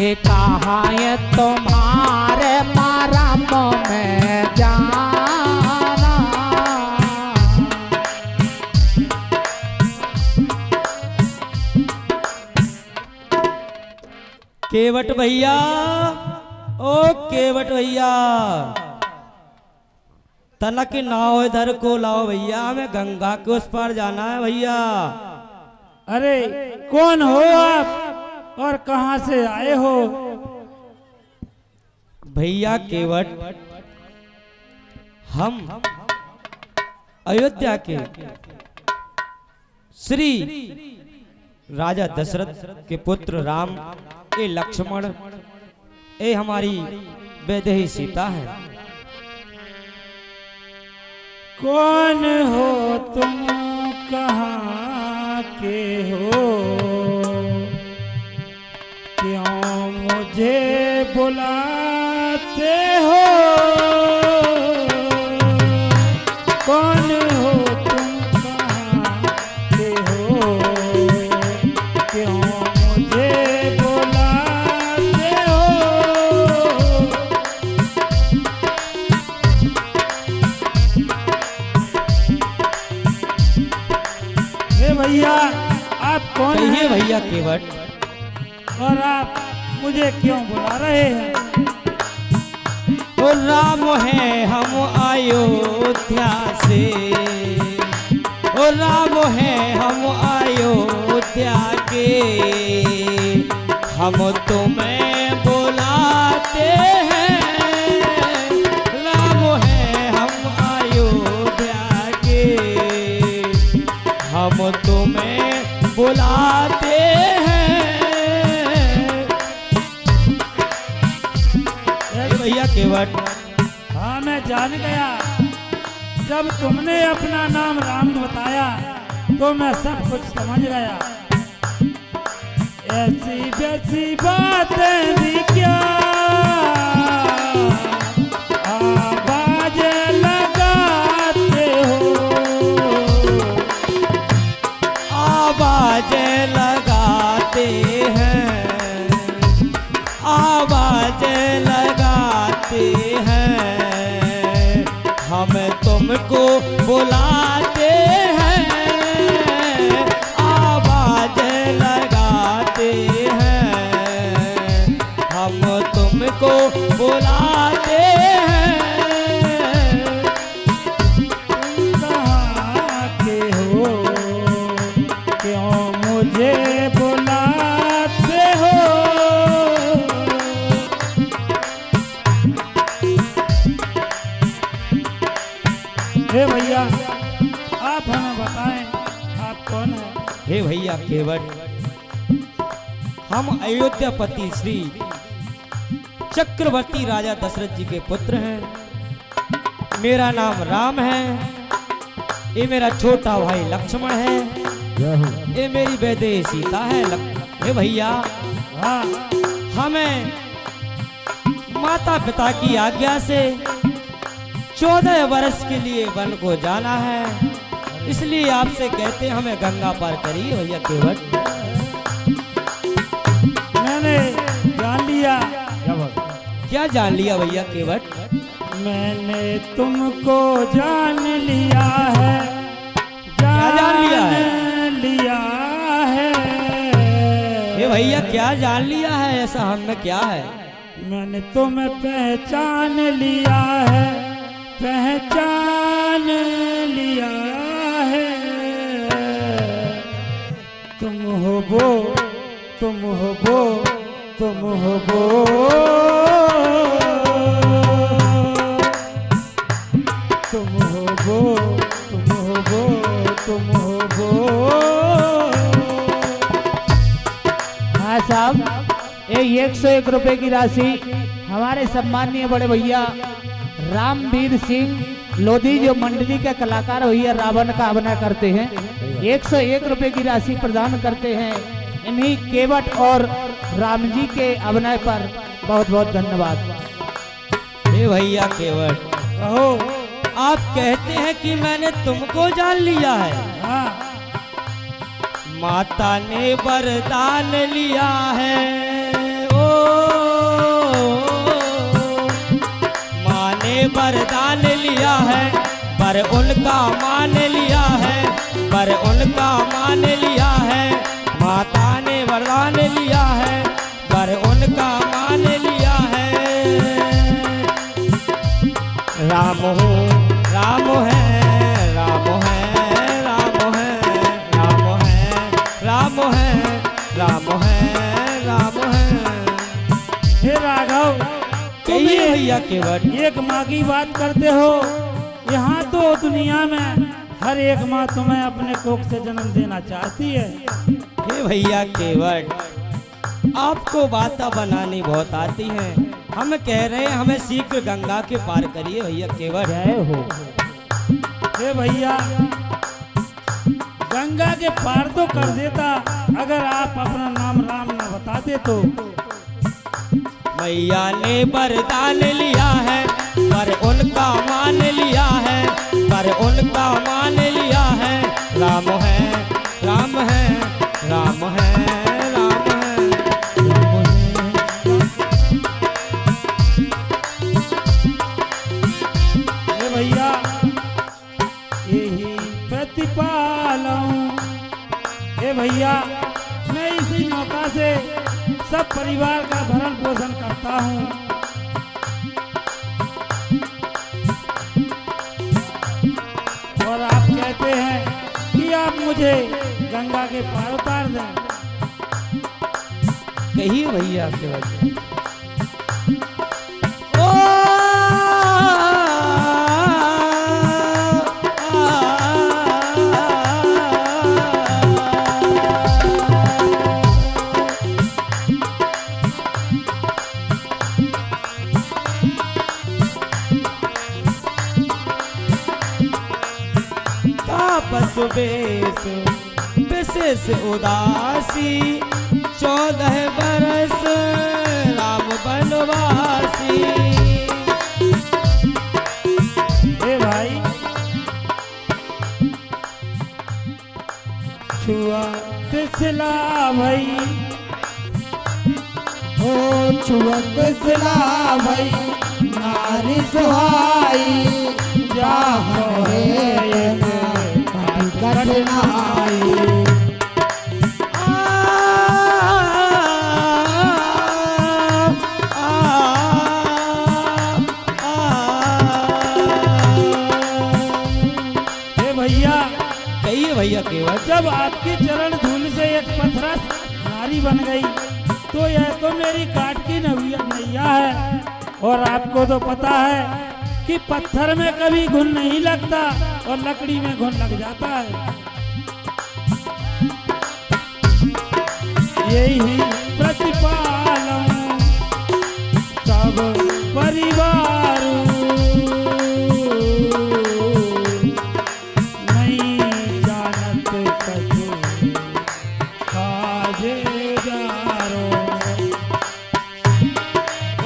ये कहाँ है तुम्हारे परम में जाना। केवट भैया, ओ केवट भैया, तनक नाव इधर को लाओ भैया, हमें गंगा के उस पार जाना है भैया। अरे कौन हो आप और कहां से आए हो? भैया केवट, हम अयोध्या के श्री राजा दशरथ के पुत्र राम, ए लक्ष्मण, ए हमारी वैदेही सीता है। कौन हो तुम, कहाँ के हो, क्यों मुझे बुलाते हो? कौन हो तुम, कहाँ के हो, क्यों मुझे बुलाते हो? भैया आप कौन कहिए हैं? भैया केवट, और आप मुझे क्यों बुला रहे हैं? ओ राम है हम अयोध्या से, ओ राम है हम अयोध्या के, हम तुम्हें बुलाते हैं। राम है हम अयोध्या के, हम तुम्हें बुलाते हैं। भैया केवट, हाँ मैं जान गया, जब तुमने अपना नाम राम बताया तो मैं सब कुछ समझ गया। ऐसी वैसी बातें भी क्या आवाज लगाते हो, आवाज लगाते हैं, आवाज लगाते हैं, हम तुमको बुलाते हैं। आवाज लगाते हैं, हम तुमको बुलाते हैं। कहाँ के हो, क्यों मुझे बुलाते हो? हे भैया आप हमें बताएं, आप कौन हैं? हे भैया केवट, हम अयोध्यापति श्री चक्रवर्ती राजा दशरथ जी के पुत्र हैं। मेरा नाम राम है, ये मेरा छोटा भाई लक्ष्मण है, ये मेरी वैदेही सीता है। हे भैया, हाँ हमें माता पिता की आज्ञा से 14 वर्ष के लिए वन को जाना है, इसलिए आपसे कहते हैं हमें गंगा पार करिए भैया केवट। मैंने जान लिया। क्या जान लिया भैया केवट? मैंने तुमको जान लिया है, क्या जान लिया है? लिया है। ये भैया क्या जान लिया है? ऐसा हमने क्या है? मैंने तुम्हें पहचान लिया है, पहचान लिया है। तुम हो वो, तुम हो वो, तुम हो वो, तुम हो वो, तुम हो वो, तुम हो वो। हाँ साहब, ये 101 रुपए की राशि हमारे सम्माननीय बड़े भैया रामवीर सिंह लोधी, जो मंडली के कलाकार भैया रावण का अभिनय करते हैं, 101 रुपए की राशि प्रदान करते हैं। इन्हीं केवट और राम जी के अभिनय पर बहुत बहुत धन्यवाद। हे भैया केवट, कहो। आप कहते हैं कि मैंने तुमको जान लिया है। हाँ माता ने वरदान लिया है, ओ पर उनका मान लिया है, माता ने वरदान लिया है, पर उनका मान लिया है। राम हूँ राम है, राम है, राम है, राम है, राम है, राम है, राम है। हे राघव, कहिए भैया केवट। एक माँ की बात करते हो। यहाँ तो दुनिया में हर एक माँ तुम्हें अपने कोख से जन्म देना चाहती है। हे भैया केवट, आपको बातें बनानी बहुत आती हैं। हम कह रहे हैं हमें शीघ्र गंगा के पार करिए भैया केवट। जय हो। हे भैया, गंगा के पार तो कर देता अगर आप अपना नाम राम न बताते तो। मैया ने वरदान लिया है, पर उनका मान लिया है, पर उनका मान लिया है। राम है, राम है, राम है, राम है, राम है। हे भैया, यही प्रतिपालूं। हे भैया, मैं इसी मौका से सब परिवार का भरण पोषण करता हूँ। और आप कहते हैं कि आप मुझे गंगा के पार उतार दें। कहिए भैया केवट। बेस विशेष उदासी, 14 बरस राम बनवासी। हे भाई, छुआ तिसला भाई, ओ छुअत सिला भई नारी सुहाई, जा है कठिनाई। भैया, कहिए भैया केवट। जब आपके चरण धूल से एक पत्थर नारी बन गई तो यह तो मेरी काट की नैया है। और आपको तो पता है कि पत्थर में कभी घुन नहीं लगता और लकड़ी में घुन लग जाता है। यही प्रतिपालूं सब परिवार, नहीं जानत कछु काजेदारो।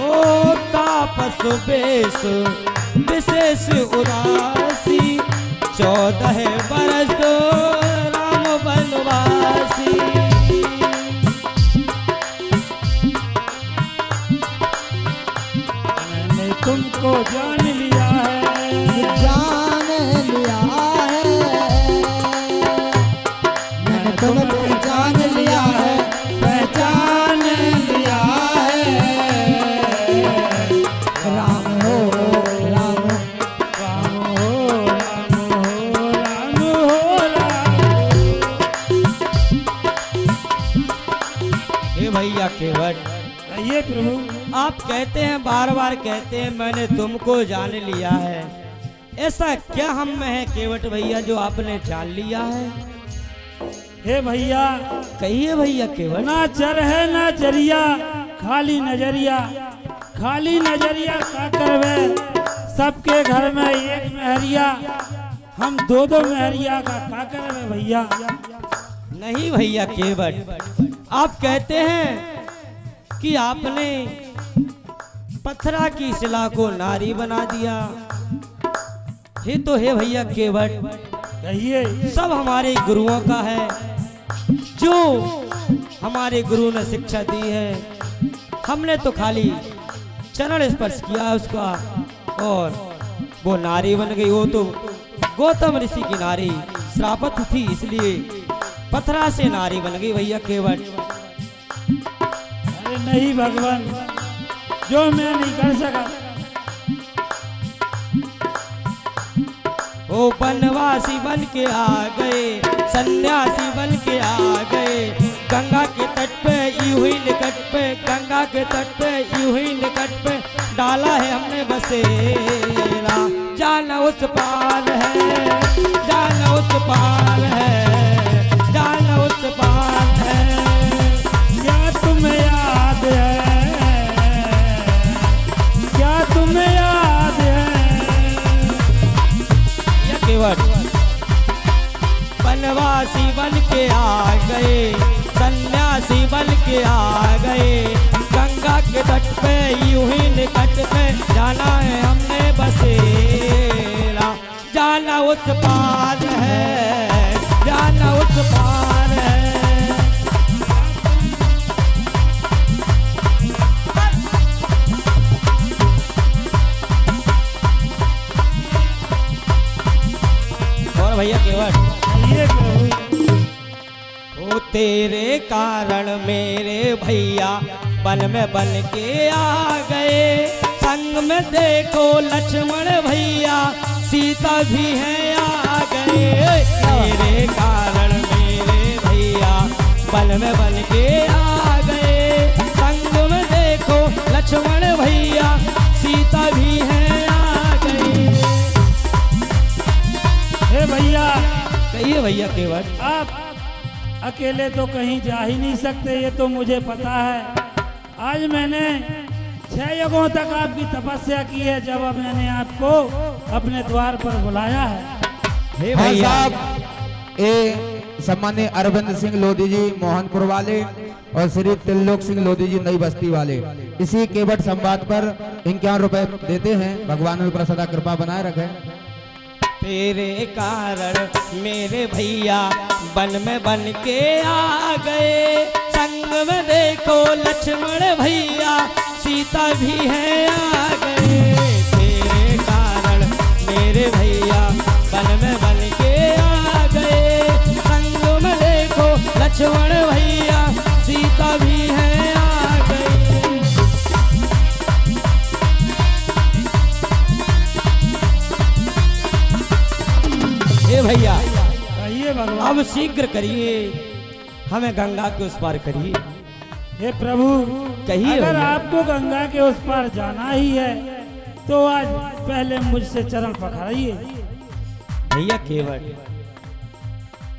ओ तापस बेस विशेष उदासी, 14 बरस राम बनवासी। मैंने तुमको जान लिया है, जान लिया है, मैंने तुमको जान लिया है, पहचान लिया है। राम हो राम, राम हो राम हो राम हो राम। हे भैया केवट, ये प्रभु, आप कहते हैं बार बार कहते हैं मैंने तुमको जान लिया है। ऐसा क्या हम में है केवट भैया जो आपने जान लिया है? हे भैया, कहिए भैया केवट। ना चर है ना चरिया, खाली नजरिया, खाली नजरिया का करवे। सबके घर में एक मेहरिया, हम दो दो मेहरिया का करवे भैया। नहीं भैया केवट, आप कहते हैं कि आपने पत्थरा की शिला को नारी बना दिया। ये तो है भैया केवट, कहिए। सब हमारे गुरुओं का है, जो हमारे गुरु ने शिक्षा दी है। हमने तो खाली चरण स्पर्श किया उसका और वो नारी बन गई। वो तो गौतम ऋषि की नारी श्रापत थी, इसलिए पत्थरा से नारी बन गई भैया केवट। अरे नहीं भगवान, जो मैं नहीं कर सका। ओ बनवासी बन के आ गए, सन्यासी बन के आ गए, गंगा के तट पे यूं ही निकट पे, गंगा के तट पे यूं ही निकट पे डाला है हमने बसेरा। जाना उस पार है, जाना उस पार है, जाना उस पार है। क्या तुम्हें याद है, क्या तुम्हें याद है? ये केवट बनवासी बन के आ गए, सन्यासी बन के आ गए, गंगा के तट पे यूं ही निकट पे जाना है हमने बसेरा। जाना उस पार है, जाना उस पार है। और भैया केवट ये प्रभु, ओ तेरे कारण मेरे भैया वन में बन के आ गए, संग में देखो लक्ष्मण भैया सीता भी है आ गए। तेरे कारण मेरे भैया वन में बन के आ गए, संग में देखो लक्ष्मण भैया सीता भी है आ गए। हे भैया, कहिए भैया केवट। आप अकेले तो कहीं जा ही नहीं सकते, ये तो मुझे पता है। आज मैंने 6 युगों तक आपकी तपस्या की है, जब अब मैंने आपको अपने द्वार पर बुलाया है। हे हाँ भैया साहब, ये सम्मान्य अरविंद सिंह लोधी जी मोहनपुर वाले और श्री त्रिलोक सिंह लोधी जी नई बस्ती वाले इसी केवट संवाद पर 51 रुपए देते हैं। भगवान ऊपर सदा कृपा बनाए रखे। तेरे कारण मेरे भैया वन में बन के आ गए, संग में देखो लक्ष्मण भैया सीता भी है आ गए। तेरे कारण मेरे भैया वन में बन के आ गए, संग में देखो लक्ष्मण भैया सीता भी है आ गए। हे भैया कहिए भगवान। अब शीघ्र करिए, हमें गंगा के उस पार करिए। हे प्रभु, कहिए अगर भैया। आपको गंगा के उस पार जाना ही है तो आज पहले मुझसे चरण पखाड़िए। भैया केवट,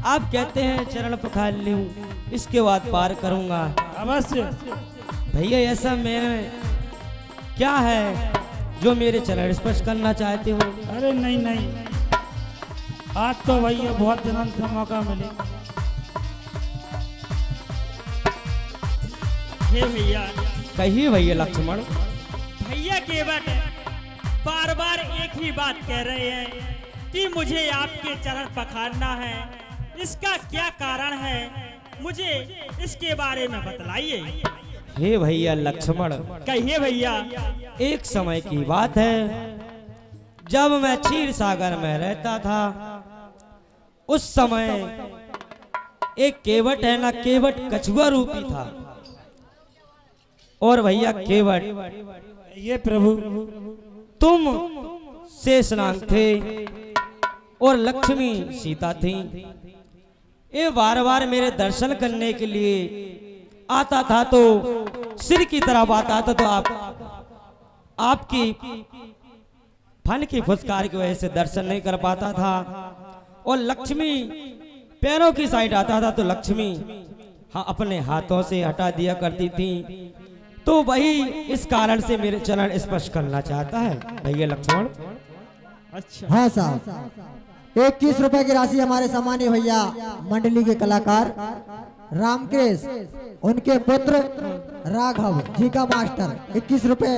आप कहते हैं चरण पखार लूं, इसके बाद पार करूंगा। अवश्य। भैया ऐसा मैं क्या है जो मेरे चरण स्पर्श करना चाहते हो? अरे नहीं नहीं, आज तो भैया बहुत दिनों से मौका मिले। हे भैया, कहिए भैया लक्ष्मण। भैया केवट बार बार एक ही बात कह रहे हैं कि मुझे आपके चरण पखारना है। इसका क्या कारण है, मुझे इसके बारे में बतलाइए। हे भैया लक्ष्मण, कहिए भैया। एक समय की बात है, जब मैं क्षीर सागर में रहता था, उस समय एक केवट है ना, केवट कछुआ रूपी था। और भैया केवट, ये प्रभु, तुम शेषनाग थे और लक्ष्मी सीता थी। ये बार बार मेरे दर्शन करने के लिए आता था, तो सिर की तरफ आता था, तो आपकी फन की फुसकार की वजह से दर्शन नहीं कर पाता था। और लक्ष्मी पैरों की साइड आता था, तो लक्ष्मी अपने हाथों से हटा दिया करती थी। तो वही इस कारण से मेरे चरण स्पर्श करना चाहता है भैया लक्ष्मण। अच्छा, हाँ साहब, 21 रुपए की राशि हमारे सम्मानीय भैया मंडली के कलाकार रामकृष, उनके पुत्र राघव जी का मास्टर 21 रुपए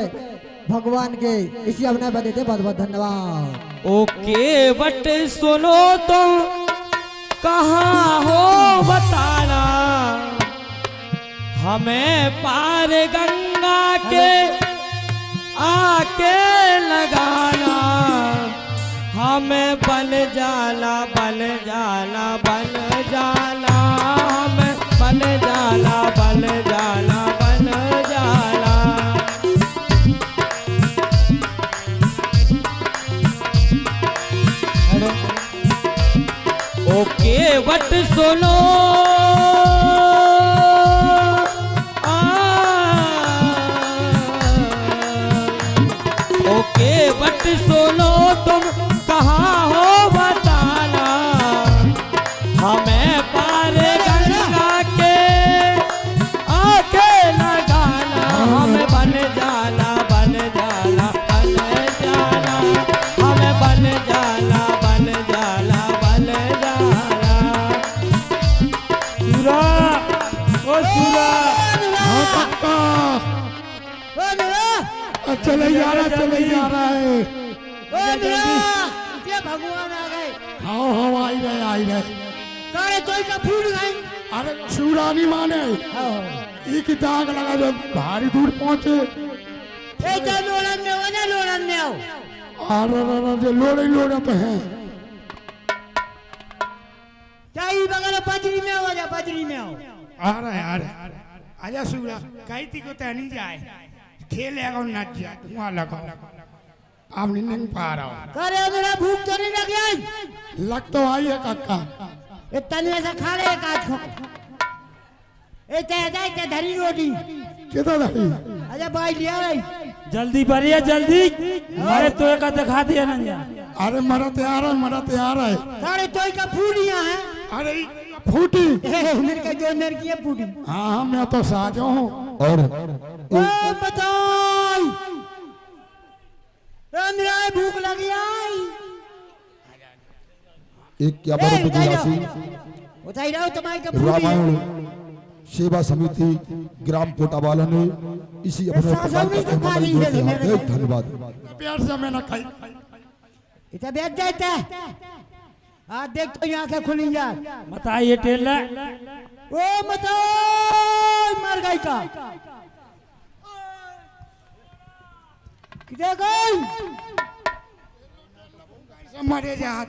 भगवान के इसी अभिनय पर देते। बहुत बहुत धन्यवाद। ओके बट सुनो तुम कहाँ हो बताना, हमें पार गंगा के आके लगाना। हमें बन जाला बन जाला बन जाला हमें बन जाला बन जाला बन जाला। ओके बट सुनो ओके बट सुनो तुम कहाँ हो बताना हमें पार गंगा के आके लगाना हमें बन जाला बन जाला बन जाला हमें बन जाला बन जाला बन जाला। सूरा ओ सूरा चले जा रहा है। भगवान आ गए। हाँ आई गए काले तोई का फूट गई। अरे छुरा नहीं माने एक दाग लगा जो भारी दूर पहुंचे। ए जा लोड़न में वने लोड़न में आओ। अरे जो लोड़े तो हैं। चाई बगल बजरी में आओ जा बजरी में आओ। अरे आजा सूरा कहीं थी को तैनी जाए खेलेगा नच जाए वहाँ लगा अब नहीं पा रहा हूँ। करे मेरा भूख तो नहीं लग गई। लग तो आई है काका। इतने से खा ले एक आज को। ए ते धरी रोटी। किधर रही? अरे भाई लिया रे। जल्दी बढ़िया जल्दी हमारे तो का दिखा दिया नंजा। अरे मरा तैयार है। सारे तोई का फूटियां हैं। अरे फूटी। मेरे का जो नर की है फूटी। हाँ मैं तो साजो हूँ। और ओ बताओ मेरा भूख लगी आई। एक क्या बड़े की राशि बताई रहा हूँ तुम्हारी का फूटी। रामायण सेवा समिति ग्राम कोटावाला ने इसी अपने प्रकार का धन्यवाद। प्यार से मैंने खाई। इतना बैठ जाता है। आज देख तो यहाँ के खुली जा। बताइए टेलर ओ बताओ मर गई का। किधर गई? मरे जात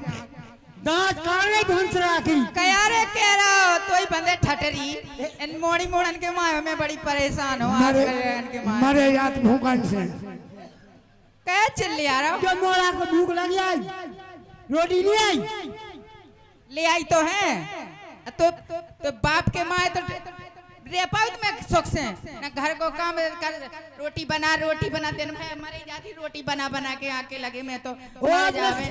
दांत काढ़ने भूंस राखी। कया रे कह रहा हो तोई बंदे ठटरी इन मोड़ी मोड़न के मायो में बड़ी परेशान हो आज के मायो मरे जात भूखन से। कह चिल्ली आ रहा हो जो मोड़ा को भूख लगी आई रोटी नहीं आई। ले आई तो है तो बाप के माए तो रेपाउत में सुख से ना घर को काम कर रोटी बना दिन भर मरे जाती रोटी बना के आके लगे मैं तो मर जावे।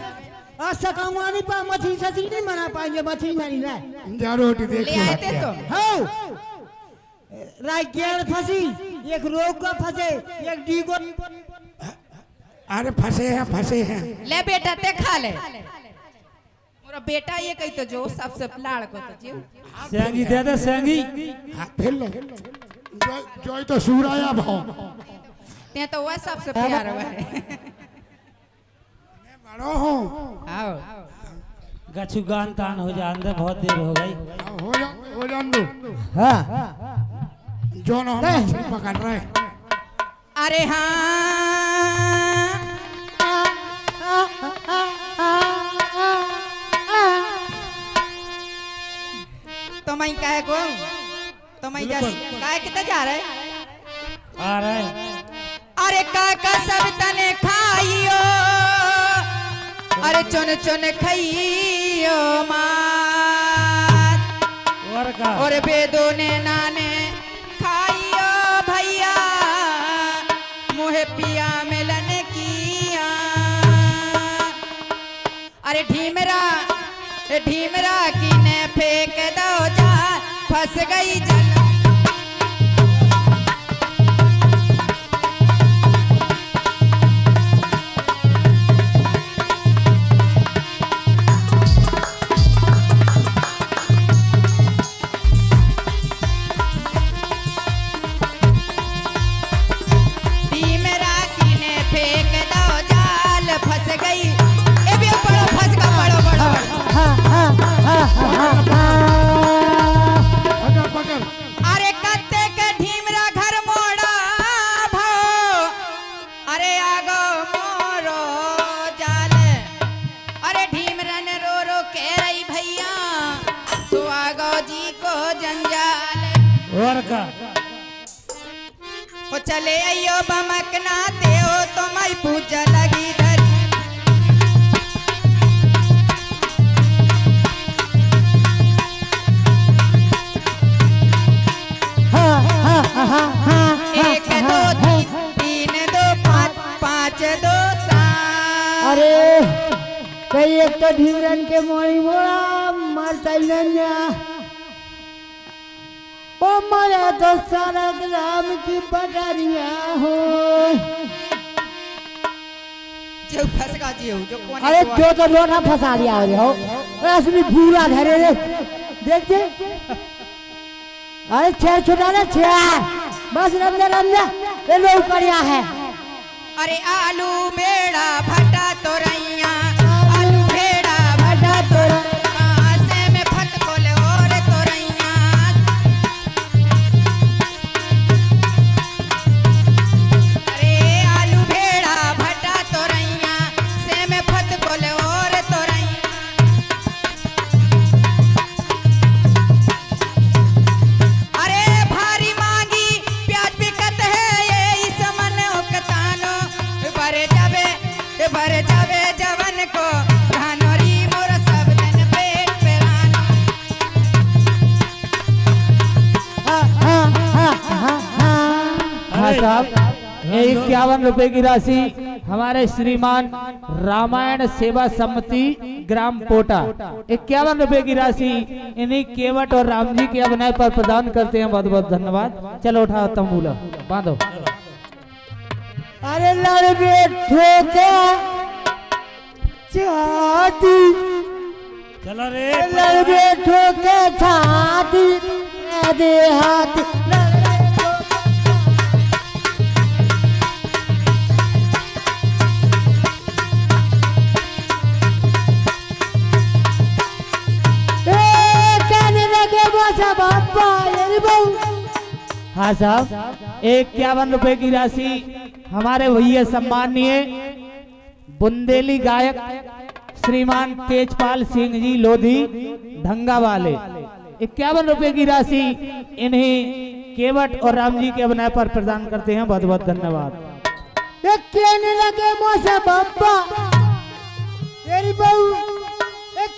आज सकामुआनी पा मछली सची नहीं बना पाएंगे मछली नहीं रहा। जा रोटी देख ले आए थे तो हो राय केड़ फंसी एक रोग का फंसे एक डीगो। अरे फंसे हैं। ले बेटा ते खा ले मोरा बेटा ये कही तो जो सबसे लाड़ को तो जीव सेंगी दे दे सेंगी। फिर लो जो तो सूराया भाव ते तो वह सबसे प्यार है बड़ो हूँ। आओ गछु गान तान हो जा अंदर बहुत देर हो गई। हो जान दो। हाँ जो ना हम मछली पकड़ रहे। अरे हाँ तो मैं कहे को तो मैं काहे कितना जा रहे आ रहे अरे काका सब तने खाइयो अरे चुन खाइयो मात और बेदो ने नाने खाइयो भैया मुहे पिया मिलन किया। अरे ढीमरा की ने फेंक दो जा फंस गई जल। ढीमरा की ने फेंक दो जाल फंस गई। ए भी बड़ो फंस का बड़ो। हो चले अयो बमकना देओ तो मैं पूजा लगी धर एक दो तीन दो पाँच पाँच दो सात। अरे कई एक तो ढीवरन के मोड़ी मोड़ा मरता ही नहीं ओ मरे तो सारा ग्राम की पटरिया हो। जो फंसगा जी जो कोने अरे को जो तो लोटा फंसा दिया हो असली पूरा धरे रे देख दे। अरे छेड़ छुटा ना छेड़ बस रमजा रमजा ये लोग करिया है। अरे आलू बेड़ा भटा तो रैया आलू बेड़ा भटा तो से में फट बोले और तो रैया। अरे आलू बेड़ा भटा तो रैया से में फट बोले और तो रैया। अरे भारी मांगी प्याज बिकत है ये इस मन उकतानो भरे जावे जवन को धानोरी मोर सब दिन पेट पेरानो। हाँ साहब ये 51 रुपए की राशि हमारे श्रीमान रामायण सेवा समिति ग्राम पोटा 51 रुपए की राशि इन्हीं केवट और राम जी के अभिनय पर प्रदान करते हैं। बहुत बहुत धन्यवाद। चलो उठा तंबूला बांधो। अरे लड़बे ठोके छाती चलो रे लड़बे ठोके छाती दे हाथ कहने लगे बोसा बापा ये बहु। हाँ साहब 51 रुपए की राशि हमारे भैया सम्मानीय बुंदेली गायक श्रीमान तेजपाल सिंह जी लोधी धंगा वाले 51 रुपए की राशि इन्हें केवट और राम जी के अभिनय पर प्रदान करते हैं। बहुत बहुत धन्यवाद। कहने लगे मोसा बापा तेरी बहू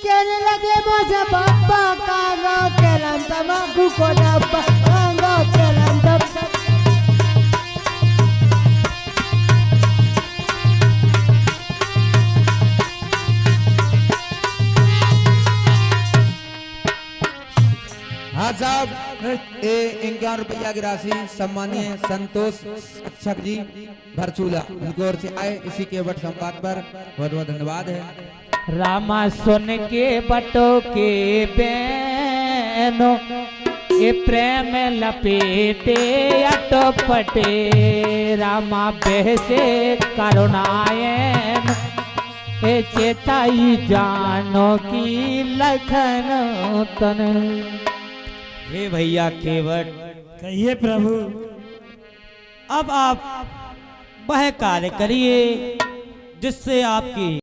कहने लगे मोसा बापा कांगा केलम तमाकू को डब्बा कांगा केलम डब्बा। हाँ साहब 51 रुपया की राशि सम्मानीय संतोष शिक्षक जी भरचूला उनकी ओर से आए इसी केवट संवाद पर बहुत बहुत धन्यवाद है। रामा सुन के बटो के बैनो ये प्रेम लपेटे अटपटे रामा बहसे करुणायन ए चेताई जानो की लखन तन। हे भैया केवट कहिए प्रभु। अब आप वह कार्य करिए जिससे आपकी